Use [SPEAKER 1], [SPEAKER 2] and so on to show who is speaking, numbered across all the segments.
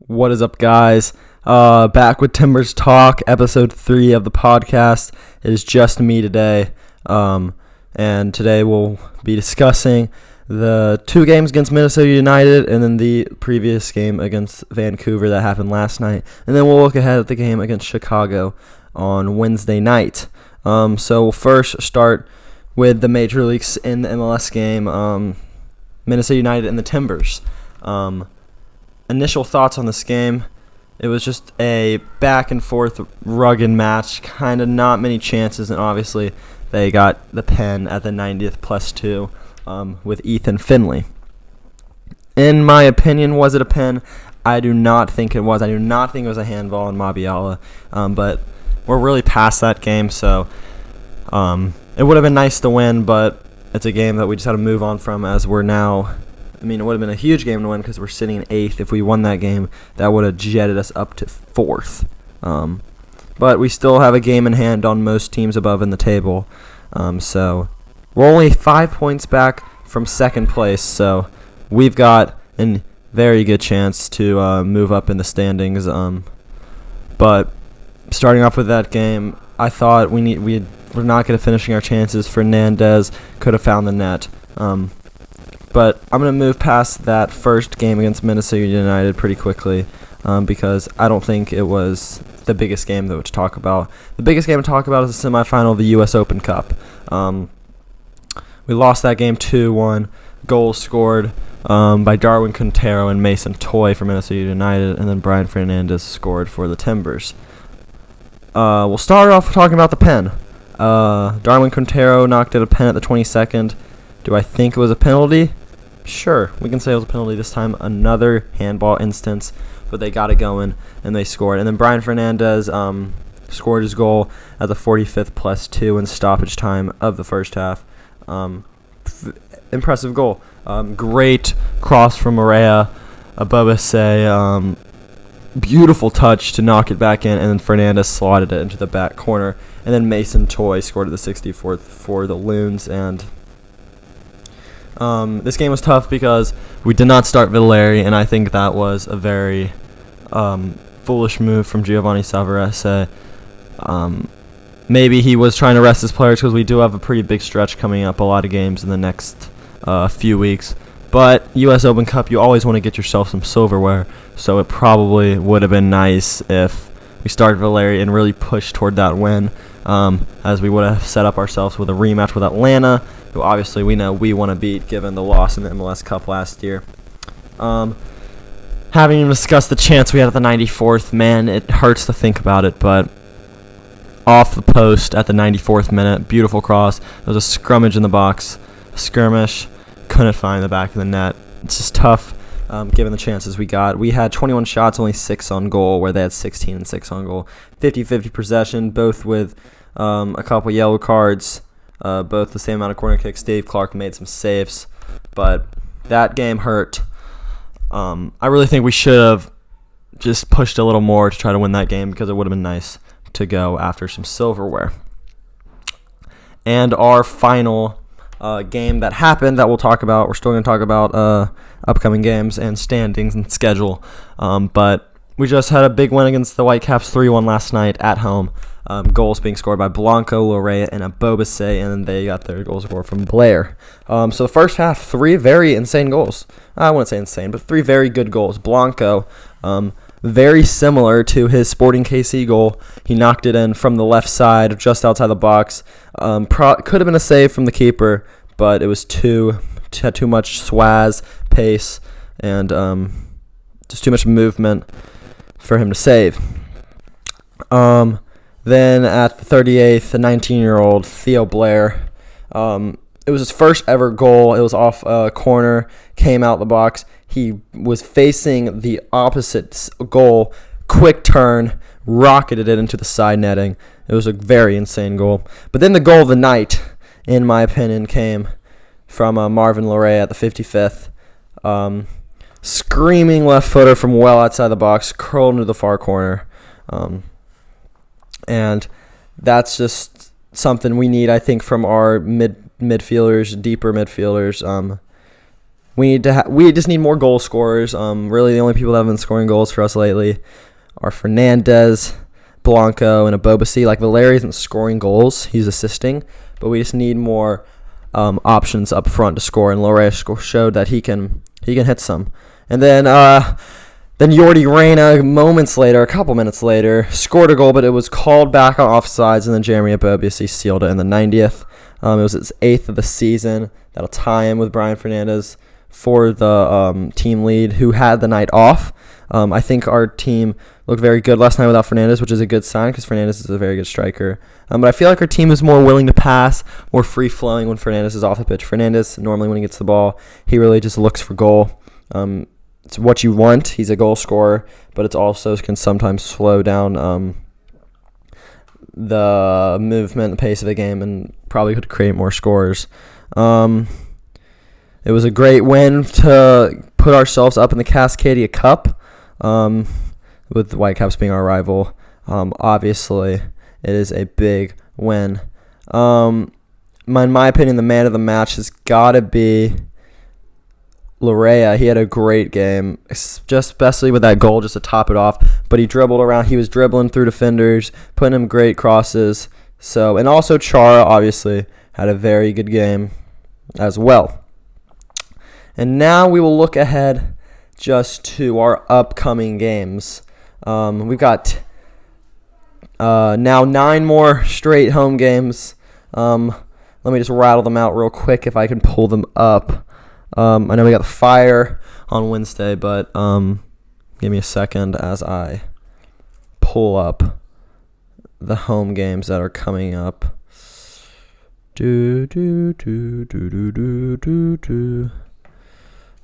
[SPEAKER 1] What is up, guys? Back with Timbers Talk, episode 3 of the podcast. It is just me today, and today we'll be discussing the 2 games against Minnesota United and then the previous game against Vancouver that happened last night. And then we'll look ahead at the game against Chicago on Wednesday night. So we'll first start with the major leagues in the MLS game, Minnesota United and the Timbers. Initial thoughts on this game: it was just a back and forth rugged match, kind of not many chances, and obviously they got the pen at the 90th +2 with Ethan Finley. In my opinion, was it a pen? I do not think it was. I do not think it was a handball on Mabiala, but we're really past that game, so it would have been nice to win, but it's a game that we just had to move on from, as we're now. It would have been a huge game to win because we're sitting in 8th. If we won that game, that would have jetted us up to 4th. But we still have a game in hand on most teams above in the table. So we're only 5 points back from second place. So we've got a very good chance to move up in the standings. But starting off with that game, I thought we're not going to finishing our chances. Fernandez could have found the net. But I'm going to move past that first game against Minnesota United pretty quickly because I don't think it was the biggest game that to talk about. The biggest game to talk about is the semifinal of the U.S. Open Cup. We lost that game 2-1. Goals scored by Darwin Quintero and Mason Toye for Minnesota United, and then Brian Fernandez scored for the Timbers. We'll start off talking about the pen. Darwin Quintero knocked in a pen at the 22nd. Do I think it was a penalty? Sure, we can say it was a penalty this time. Another handball instance, but they got it going, and they scored. And then Brian Fernandez scored his goal at the 45th +2 in stoppage time of the first half. Impressive goal. Great cross from Maria Abobase. Beautiful touch to knock it back in, and then Fernandez slotted it into the back corner. And then Mason Toye scored at the 64th for the Loons, and this game was tough because we did not start Villeri, and I think that was a very foolish move from Giovanni Savarese. Maybe he was trying to rest his players because we do have a pretty big stretch coming up, a lot of games in the next few weeks. But U.S. Open Cup, you always want to get yourself some silverware, so it probably would have been nice if we started Villeri and really pushed toward that win, as we would have set up ourselves with a rematch with Atlanta, who obviously we know we want to beat given the loss in the MLS Cup last year. Having even discussed the chance we had at the 94th, man, it hurts to think about it, but off the post at the 94th minute, beautiful cross. There was a scrummage in the box, a skirmish, couldn't find the back of the net. It's just tough given the chances we got. We had 21 shots, only 6 on goal, where they had 16 and 6 on goal. 50-50 possession, both with a couple yellow cards. Both the same amount of corner kicks. Dave Clark made some saves, but that game hurt. I really think we should have just pushed a little more to try to win that game because it would have been nice to go after some silverware. And our final game that happened that we'll talk about, we're still going to talk about upcoming games and standings and schedule, but we just had a big win against the Whitecaps 3-1 last night at home. Goals being scored by Blanco, Lorea, and Abobase, and then they got their goal scored from Blair. So the first half, 3 very insane goals. I wouldn't say insane, but 3 very good goals. Blanco, very similar to his Sporting KC goal. He knocked it in from the left side, just outside the box. Could have been a save from the keeper, but it was had too much swaz, pace, and just too much movement for him to save. Then at the 38th, the 19-year-old Theo Blair, it was his first ever goal. It was off a corner, came out the box. He was facing the opposite goal, quick turn, rocketed it into the side netting. It was a very insane goal. But then the goal of the night, in my opinion, came from Marvin Lorea at the 55th. Screaming left footer from well outside the box, curled into the far corner. And that's just something we need, I think, from our midfielders, deeper midfielders. we just need more goal scorers. Really, the only people that have been scoring goals for us lately are Fernandez, Blanco, and Abobasi. Like, Valeri isn't scoring goals; he's assisting. But we just need more options up front to score. And Lorea showed that he can hit some. And then Yordi Reyna, a couple minutes later, scored a goal, but it was called back on offsides, and then Jeremy Abobasi sealed it in the 90th. It was his 8th of the season. That'll tie him with Brian Fernandez for the team lead, who had the night off. I think our team looked very good last night without Fernandez, which is a good sign because Fernandez is a very good striker. But I feel like our team is more willing to pass, more free-flowing when Fernandez is off the pitch. Fernandez, normally when he gets the ball, he really just looks for goal. It's what you want. He's a goal scorer, but it also can sometimes slow down the movement, the pace of the game, and probably could create more scores. It was a great win to put ourselves up in the Cascadia Cup, with the Whitecaps being our rival. Obviously, it is a big win. In my opinion, the man of the match has got to be Lorea. He had a great game, just especially with that goal just to top it off. But he dribbled around. He was dribbling through defenders, putting him great crosses. And also Chara, obviously, had a very good game as well. And now we will look ahead just to our upcoming games. We've got now 9 more straight home games. Let me just rattle them out real quick if I can pull them up. I know we got the Fire on Wednesday, but give me a second as I pull up the home games that are coming up.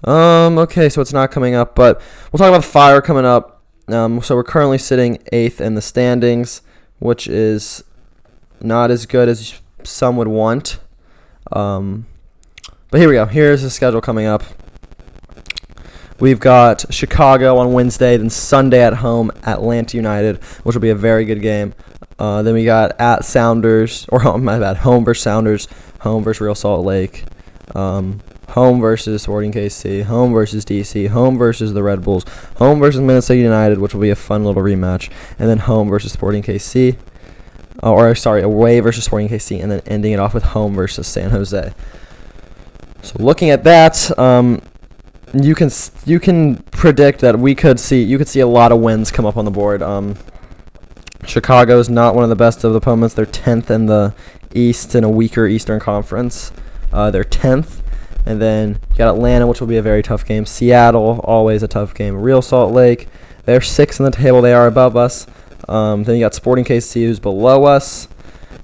[SPEAKER 1] Okay, so it's not coming up, but we'll talk about the Fire coming up. So we're currently sitting 8th in the standings, which is not as good as some would want. But here we go. Here's the schedule coming up. We've got Chicago on Wednesday, then Sunday at home, Atlanta United, which will be a very good game. Then we got at Sounders, home versus Sounders, home versus Real Salt Lake, home versus Sporting KC, home versus DC, home versus the Red Bulls, home versus Minnesota United, which will be a fun little rematch, and then home versus Sporting KC, away versus Sporting KC, and then ending it off with home versus San Jose. So looking at that, you can predict that you could see a lot of wins come up on the board. Chicago's not one of the best of the opponents. They're 10th in the East in a weaker Eastern Conference. They're 10th. And then you got Atlanta, which will be a very tough game. Seattle, always a tough game. Real Salt Lake, they're 6th in the table. They are above us. Then you got Sporting KC, who's below us.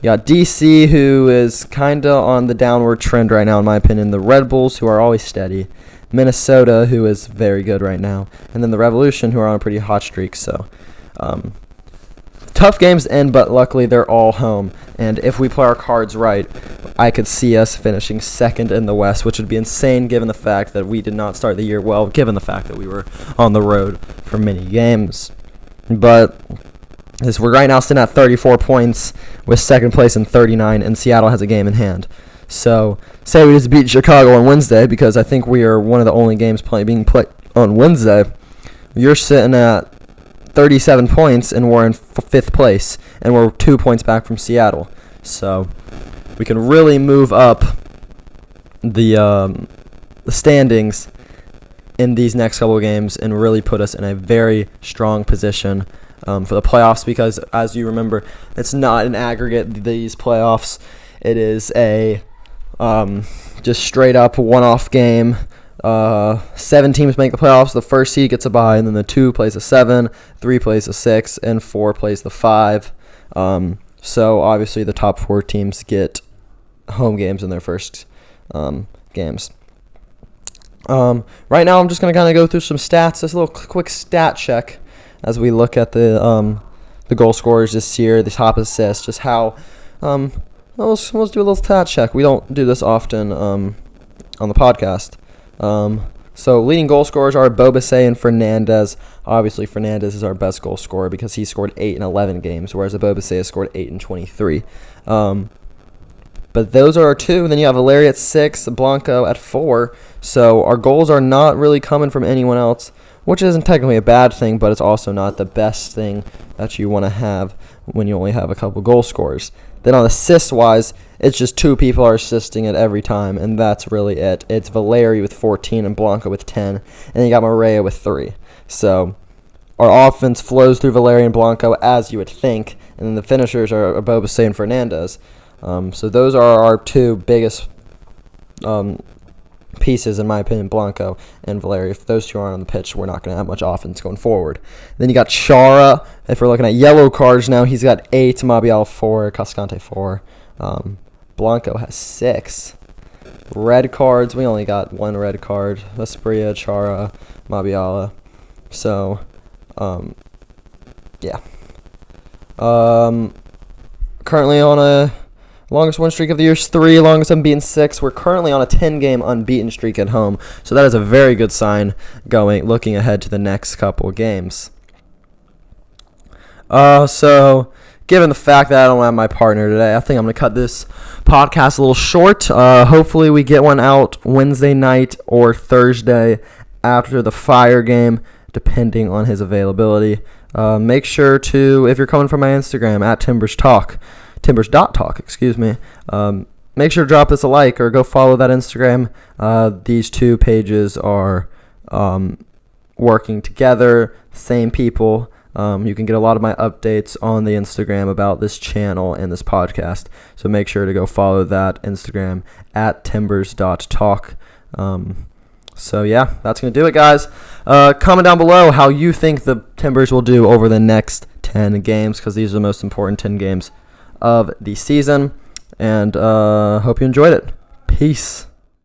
[SPEAKER 1] You got DC, who is kind of on the downward trend right now, in my opinion. The Red Bulls, who are always steady. Minnesota, who is very good right now. And then the Revolution, who are on a pretty hot streak. So, tough games to end, but luckily they're all home. And if we play our cards right, I could see us finishing 2nd in the West, which would be insane given the fact that we did not start the year well, given the fact that we were on the road for many games. But we're right now sitting at 34 points with 2nd place in 39, and Seattle has a game in hand. So, say we just beat Chicago on Wednesday, because I think we are one of the only games being played on Wednesday. You're sitting at 37 points, and we're in 5th place, and we're 2 points back from Seattle. So, we can really move up the standings in these next couple of games and really put us in a very strong position for the playoffs, because as you remember, it's not an aggregate, these playoffs. It is a just straight up one-off game. 7 teams make the playoffs. The first seed gets a bye, and then the 2 plays a 7, 3 plays a 6, and 4 plays the 5. So obviously the top 4 teams get home games in their first games. Right now I'm just going to kind of go through some stats, just a little quick stat check as we look at the goal scorers this year, the top assists, just how let's do a little stat check. We don't do this often on the podcast. So leading goal scorers are Bobase and Fernandez. Obviously, Fernandez is our best goal scorer because he scored 8 in 11 games, whereas Bobase has scored 8 in 23. But those are our two. Then you have Valeri at 6, Blanco at 4. So our goals are not really coming from anyone else, which isn't technically a bad thing, but it's also not the best thing that you want to have when you only have a couple goal scorers. Then on assist-wise, it's just 2 people are assisting it every time, and that's really it. It's Valeri with 14 and Blanco with 10, and then you got Morea with 3. So our offense flows through Valeri and Blanco, as you would think, and then the finishers are Bobasay and Fernandez. So those are our 2 biggest pieces, in my opinion, Blanco and Valeri. If those 2 aren't on the pitch, we're not going to have much offense going forward. Then you got Chara. If we're looking at yellow cards now, he's got 8, Mabiala 4, Cascante 4. Blanco has 6. Red cards, we only got 1 red card. Vespria, Chara, Mabiala. So, yeah. Currently on a longest win streak of the year is 3, longest unbeaten 6. We're currently on a 10-game unbeaten streak at home, so that is a very good sign looking ahead to the next couple of games. So given the fact that I don't have my partner today, I think I'm going to cut this podcast a little short. Hopefully we get one out Wednesday night or Thursday after the Fire game, depending on his availability. Make sure to, if you're coming from my Instagram, at Timbers.talk, make sure to drop us a like or go follow that Instagram. These 2 pages are working together, same people. You can get a lot of my updates on the Instagram about this channel and this podcast. So make sure to go follow that Instagram at Timbers.talk. So yeah, that's going to do it, guys. Comment down below how you think the Timbers will do over the next 10 games, because these are the most important 10 games of the season. And hope you enjoyed it. Peace.